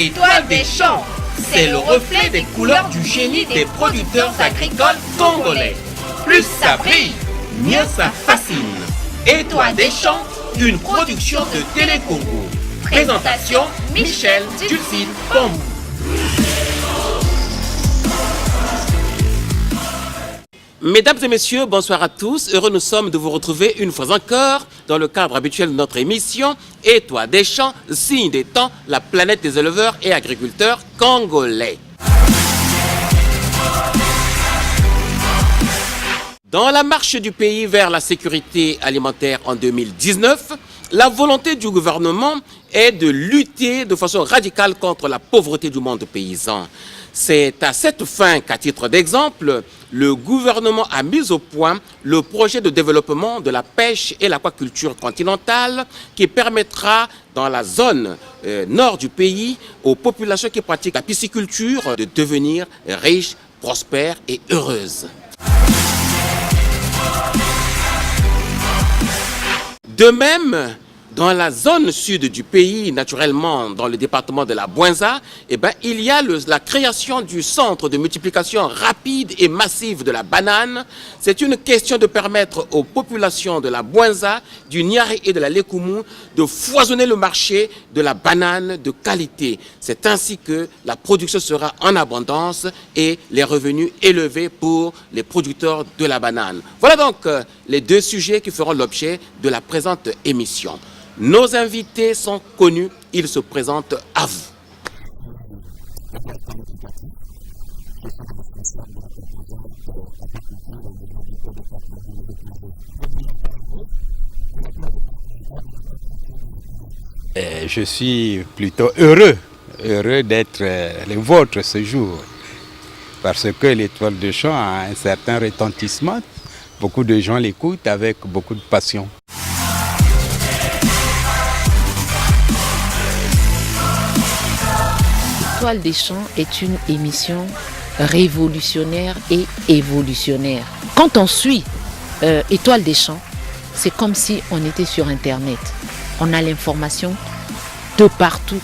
Étoile des champs, c'est le reflet des couleurs du génie des producteurs agricoles congolais. Plus ça brille, mieux ça fascine. Étoile des champs, une production de Télécongo. Présentation Michel Dulcine Bambou. Mesdames et messieurs, bonsoir à tous. Heureux nous sommes de vous retrouver une fois encore dans le cadre habituel de notre émission Étoile des champs, signe des temps, la planète des éleveurs et agriculteurs congolais. Dans la marche du pays vers la sécurité alimentaire en 2019, la volonté du gouvernement est de lutter de façon radicale contre la pauvreté du monde paysan. C'est à cette fin qu'à titre d'exemple, le gouvernement a mis au point le projet de développement de la pêche et l'aquaculture continentale qui permettra dans la zone nord du pays aux populations qui pratiquent la pisciculture de devenir riches, prospères et heureuses. De même, dans la zone sud du pays, naturellement dans le département de la Bouinza, il y a la création du centre de multiplication rapide et massive de la banane. C'est une question de permettre aux populations de la Bouinza, du Niari et de la Lekoumou de foisonner le marché de la banane de qualité. C'est ainsi que la production sera en abondance et les revenus élevés pour les producteurs de la banane. Voilà donc les deux sujets qui feront l'objet de la présente émission. Nos invités sont connus, ils se présentent à vous. Je suis plutôt heureux d'être le vôtre ce jour, parce que l'Étoile des champs a un certain retentissement. Beaucoup de gens l'écoutent avec beaucoup de passion. Étoile des champs est une émission révolutionnaire et évolutionnaire. Quand on suit Étoile des champs, c'est comme si on était sur Internet. On a l'information de partout.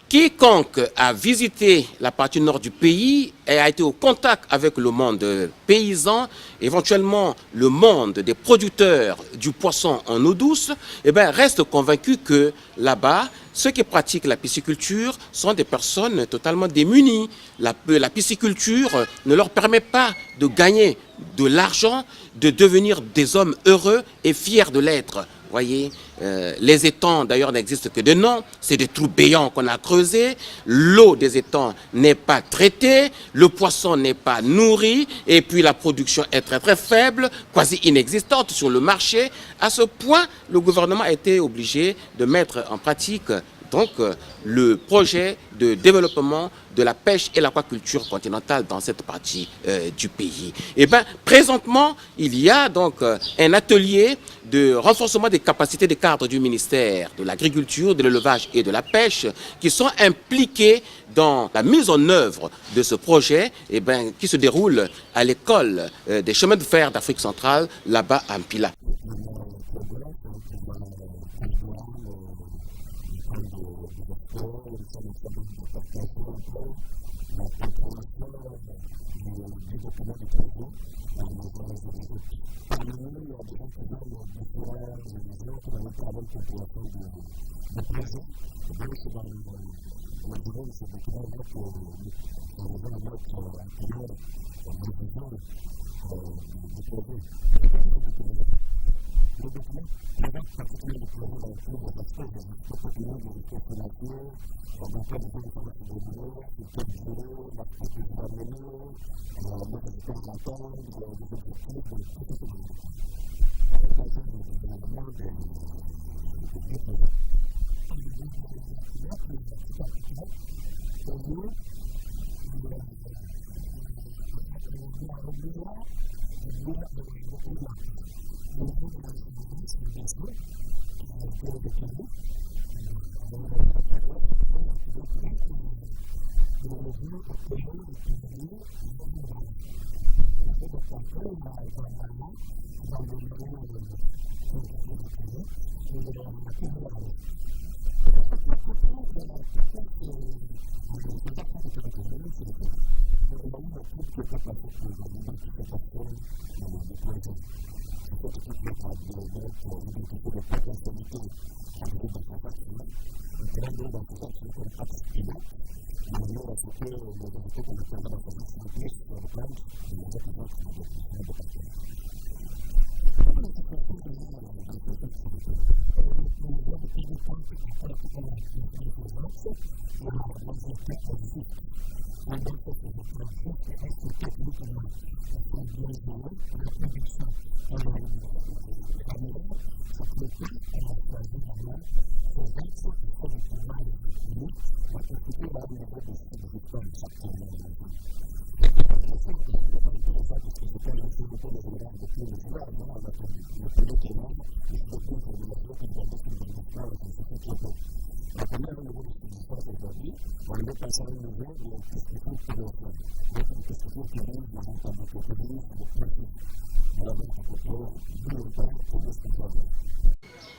Quiconque a visité la partie nord du pays et a été au contact avec le monde paysan, éventuellement le monde des producteurs du poisson en eau douce, reste convaincu que là-bas, ceux qui pratiquent la pisciculture sont des personnes totalement démunies. La pisciculture ne leur permet pas de gagner de l'argent, de devenir des hommes heureux et fiers de l'être. Voyez, les étangs d'ailleurs n'existent que de nom, c'est des trous béants qu'on a creusés, l'eau des étangs n'est pas traitée, le poisson n'est pas nourri et puis la production est très très faible, quasi inexistante sur le marché. À ce point, le gouvernement a été obligé de mettre en pratique donc le projet de développement de la pêche et l'aquaculture continentale dans cette partie du pays. Présentement, il y a donc un atelier de renforcement des capacités des cadres du ministère de l'Agriculture, de l'Élevage et de la Pêche qui sont impliqués dans la mise en œuvre de ce projet qui se déroule à l'école des chemins de fer d'Afrique centrale, là-bas à Mpila.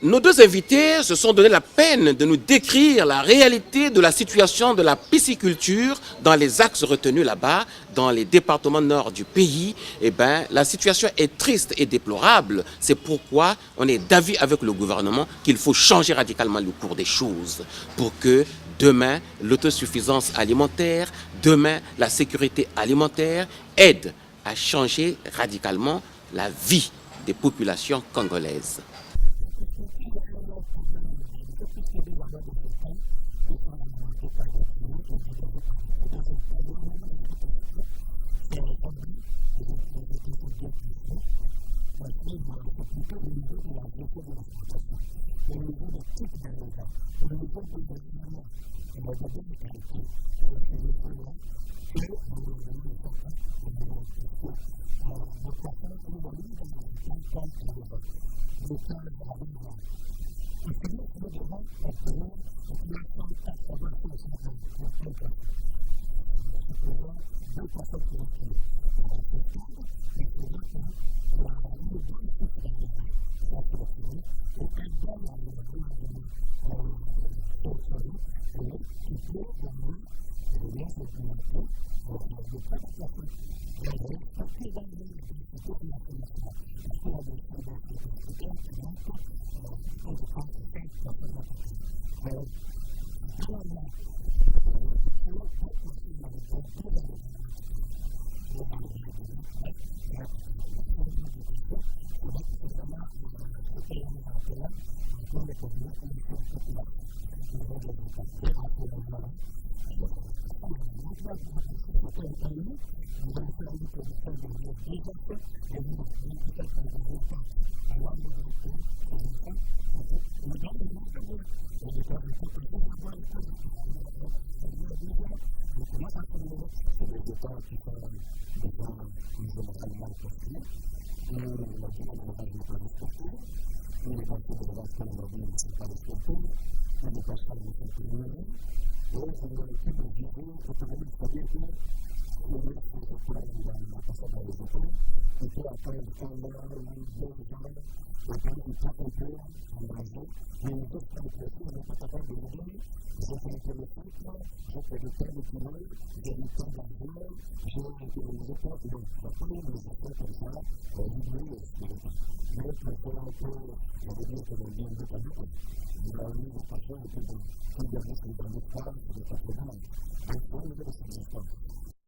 Nos deux invités se sont donné la peine de nous décrire la réalité de la situation de la pisciculture dans les axes retenus là-bas, dans les départements nord du pays. Eh bien, la situation est triste et déplorable. C'est pourquoi on est d'avis avec le gouvernement qu'il faut changer radicalement le cours des choses pour que demain, l'autosuffisance alimentaire, demain, la sécurité alimentaire aide à changer radicalement la vie des populations congolaises.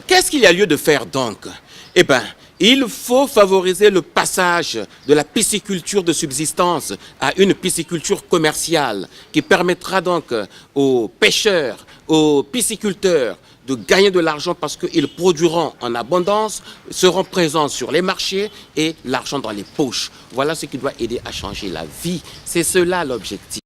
Qu'est-ce qu'il y a lieu de faire donc? Eh bien, il faut favoriser le passage de la pisciculture de subsistance à une pisciculture commerciale qui permettra donc aux pêcheurs, aux pisciculteurs de gagner de l'argent parce qu'ils produiront en abondance, seront présents sur les marchés et l'argent dans les poches. Voilà ce qui doit aider à changer la vie. C'est cela l'objectif.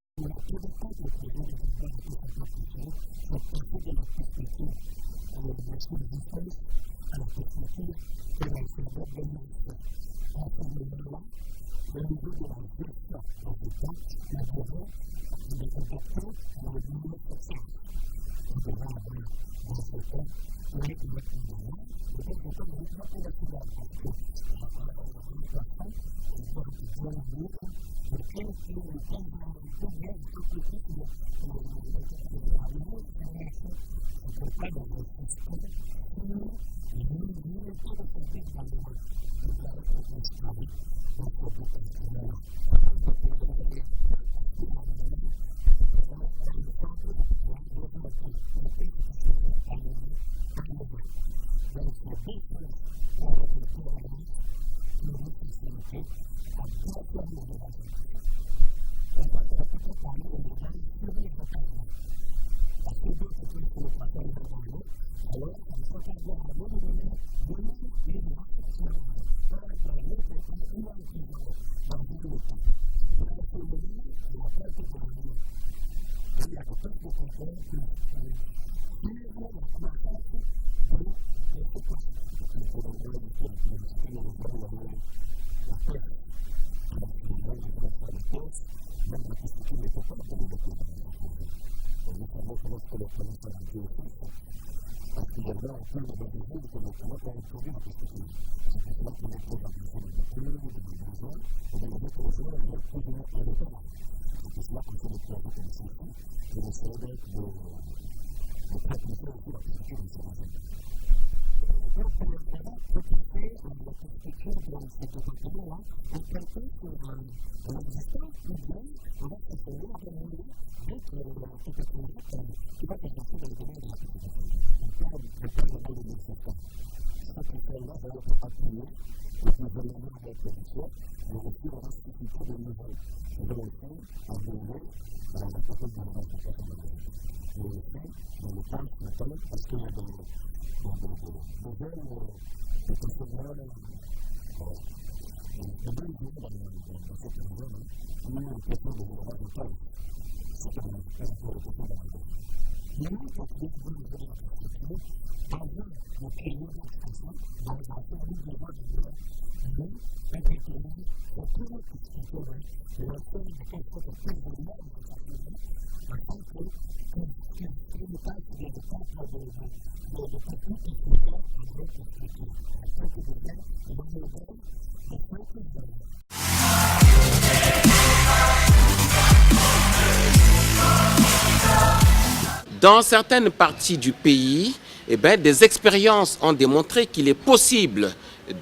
Dans certaines parties du pays, des expériences ont démontré qu'il est possible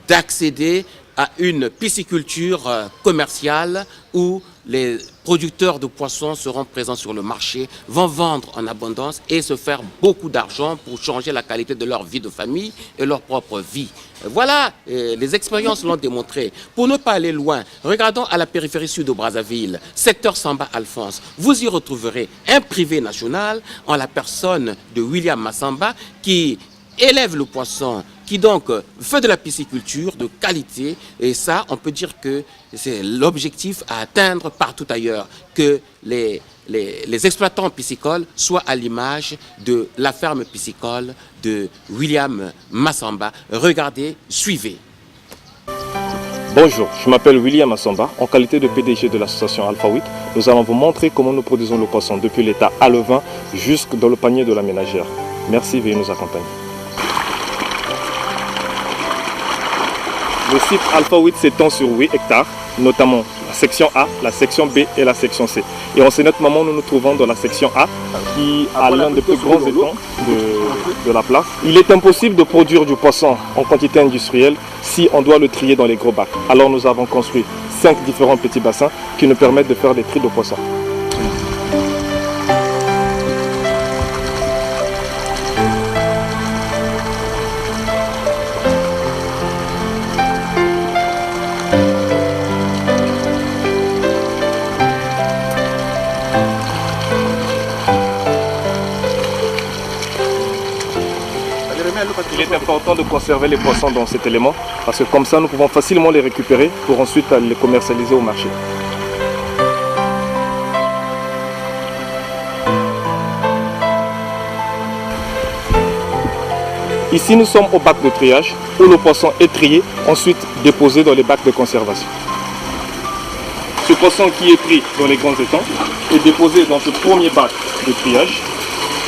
d'accéder à une pisciculture commerciale où les producteurs de poissons seront présents sur le marché, vont vendre en abondance et se faire beaucoup d'argent pour changer la qualité de leur vie de famille et leur propre vie. Voilà, les expériences l'ont démontré. Pour ne pas aller loin, regardons à la périphérie sud de Brazzaville, secteur Samba-Alphonse. Vous y retrouverez un privé national en la personne de William Massamba qui élève le poisson, qui donc fait de la pisciculture de qualité. Et ça, on peut dire que c'est l'objectif à atteindre partout ailleurs, que les exploitants piscicoles soient à l'image de la ferme piscicole de William Massamba. Regardez, suivez. Bonjour, je m'appelle William Massamba. En qualité de PDG de l'association Alpha 8, nous allons vous montrer comment nous produisons le poisson depuis l'état à levain jusque dans le panier de la ménagère. Merci, veuillez nous accompagner. Le site Alpha 8 s'étend sur 8 hectares, notamment la section A, la section B et la section C. Et en ce moment, nous nous trouvons dans la section A, qui a l'un des plus grands étangs de la place. Il est impossible de produire du poisson en quantité industrielle si on doit le trier dans les gros bacs. Alors nous avons construit 5 différents petits bassins qui nous permettent de faire des tris de poissons. Il est important de conserver les poissons dans cet élément parce que comme ça nous pouvons facilement les récupérer pour ensuite les commercialiser au marché. Ici nous sommes au bac de triage où le poisson est trié, ensuite déposé dans les bacs de conservation. Ce poisson qui est pris dans les grands étangs est déposé dans ce premier bac de triage.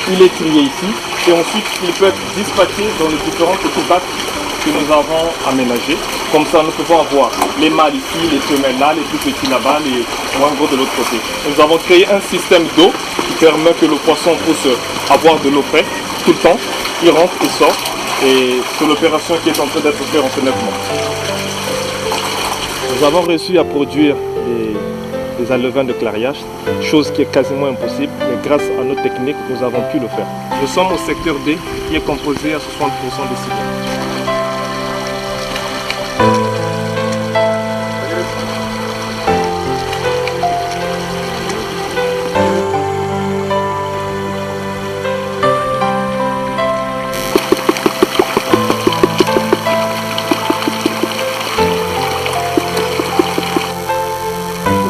Il est trié ici et ensuite il peut être dispatché dans les différents petits bacs que nous avons aménagé. Comme ça, nous pouvons avoir les mâles ici, les femelles là, les plus petits là-bas, les moins gros de l'autre côté. Nous avons créé un système d'eau qui permet que le poisson puisse avoir de l'eau fraîche tout le temps. Il rentre, il sort. Et c'est l'opération qui est en train d'être faite en ce moment. Nous avons réussi à produire des alevins de clariage, chose qui est quasiment impossible, mais grâce à nos techniques, nous avons pu le faire. Nous sommes au secteur D, qui est composé à 60% de civils.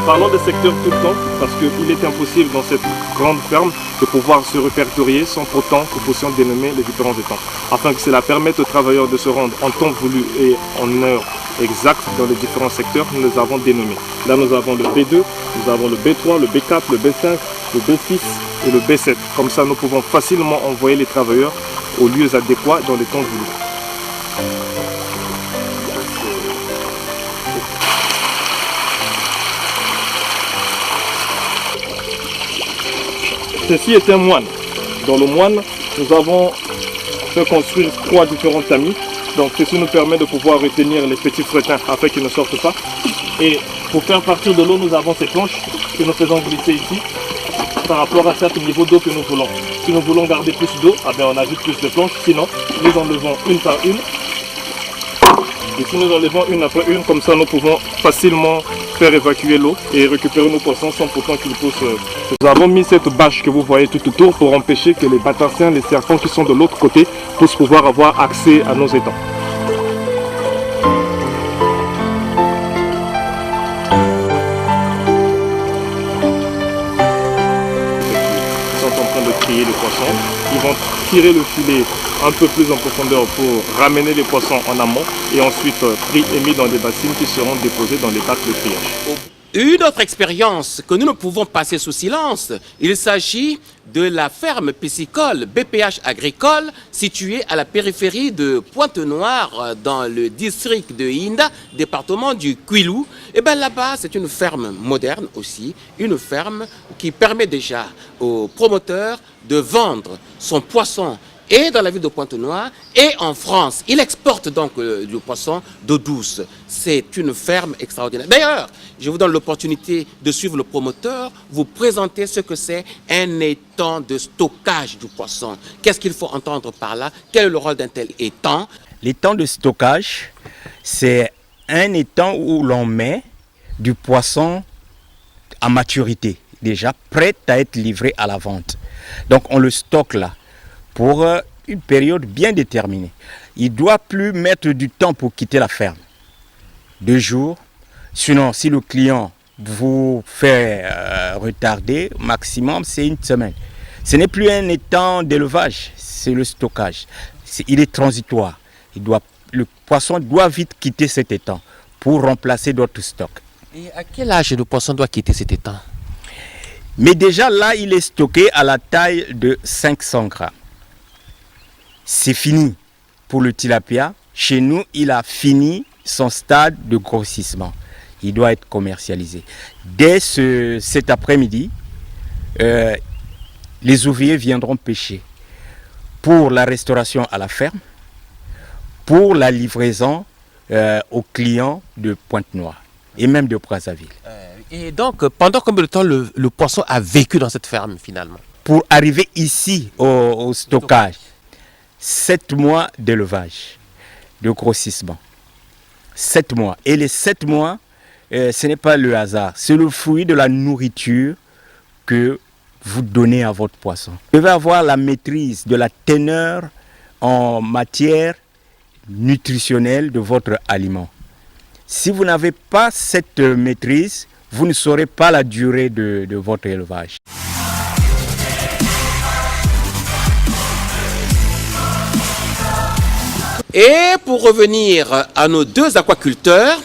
Parlons de secteur tout le temps parce qu'il est impossible dans cette grande ferme de pouvoir se répertorier sans pourtant que nous puissions dénommer les différents étangs. Afin que cela permette aux travailleurs de se rendre en temps voulu et en heure exacte dans les différents secteurs, nous les avons dénommés. Là nous avons le B2, nous avons le B3, le B4, le B5, le B6 et le B7. Comme ça nous pouvons facilement envoyer les travailleurs aux lieux adéquats dans les temps voulus. Ceci est un moine. Dans le moine, nous avons fait construire 3 différents tamis. Donc ceci nous permet de pouvoir retenir les petits frétins afin qu'ils ne sortent pas. Et pour faire partir de l'eau, nous avons ces planches que nous faisons glisser ici par rapport à certain niveau d'eau que nous voulons. Si nous voulons garder plus d'eau, on ajoute plus de planches. Sinon, nous enlevons une par une. Et si nous enlevons une après une, comme ça nous pouvons facilement faire évacuer l'eau et récupérer nos poissons sans pourtant qu'ils poussent. Nous avons mis cette bâche que vous voyez tout autour pour empêcher que les batassiens, les serpents qui sont de l'autre côté puissent pouvoir avoir accès à nos étangs. Ils sont en train de trier les poissons. Ils vont tirer le filet un peu plus en profondeur pour ramener les poissons en amont et ensuite pris et mis dans des bassines qui seront déposées dans les bacs de triage. Une autre expérience que nous ne pouvons passer sous silence, il s'agit de la ferme piscicole BPH Agricole située à la périphérie de Pointe-Noire dans le district de Inda, département du Kwilu. Et bien là-bas, c'est une ferme moderne aussi, une ferme qui permet déjà aux promoteurs de vendre son poisson et dans la ville de Pointe-Noire et en France. Il exporte donc du poisson d'eau douce. C'est une ferme extraordinaire. D'ailleurs, je vous donne l'opportunité de suivre le promoteur, vous présenter ce que c'est un étang de stockage du poisson. Qu'est-ce qu'il faut entendre par là? Quel est le rôle d'un tel étang? L'étang de stockage, c'est un étang où l'on met du poisson à maturité, déjà prêt à être livré à la vente. Donc on le stocke là pour une période bien déterminée. Il ne doit plus mettre du temps pour quitter la ferme. 2 jours. Sinon, si le client vous fait retarder, maximum, c'est 1 semaine. Ce n'est plus un étang d'élevage, c'est le stockage. Il est transitoire. Le poisson doit vite quitter cet étang pour remplacer d'autres stocks. Et à quel âge le poisson doit quitter cet étang? Mais déjà là, il est stocké à la taille de 500 grammes. C'est fini pour le tilapia. Chez nous, il a fini son stade de grossissement. Il doit être commercialisé. Dès cet après-midi, les ouvriers viendront pêcher pour la restauration à la ferme, pour la livraison aux clients de Pointe-Noire et même de Brazzaville. Et donc, pendant combien de temps le poisson a vécu dans cette ferme finalement? Pour arriver ici au stockage, 7 mois d'élevage, de grossissement. 7 mois. Et les 7 mois, ce n'est pas le hasard. C'est le fruit de la nourriture que vous donnez à votre poisson. Vous devez avoir la maîtrise de la teneur en matière nutritionnelle de votre aliment. Si vous n'avez pas cette maîtrise, vous ne saurez pas la durée de votre élevage. Et pour revenir à nos 2 aquaculteurs,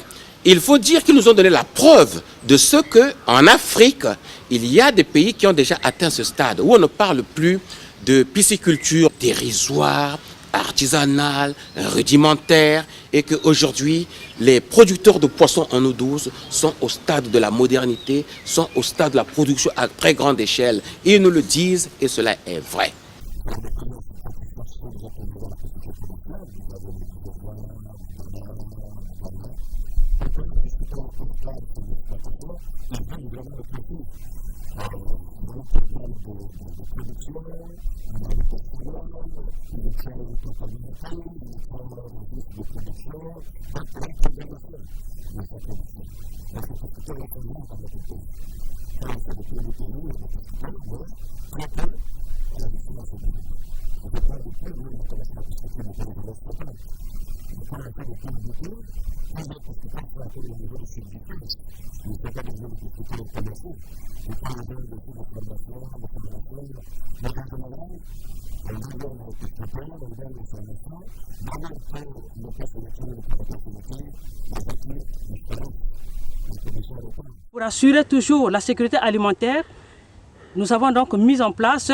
il faut dire qu'ils nous ont donné la preuve de ce qu'en Afrique, il y a des pays qui ont déjà atteint ce stade, où on ne parle plus de pisciculture dérisoire, artisanale, rudimentaire, et qu'aujourd'hui, les producteurs de poissons en eau douce sont au stade de la modernité, sont au stade de la production à très grande échelle. Ils nous le disent et cela est vrai. Pour assurer toujours la sécurité alimentaire, nous avons donc mis en place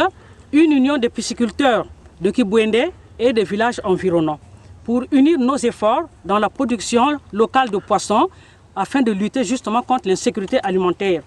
une union des pisciculteurs de Kibwende et des villages environnants pour unir nos efforts dans la production locale de poissons afin de lutter justement contre l'insécurité alimentaire.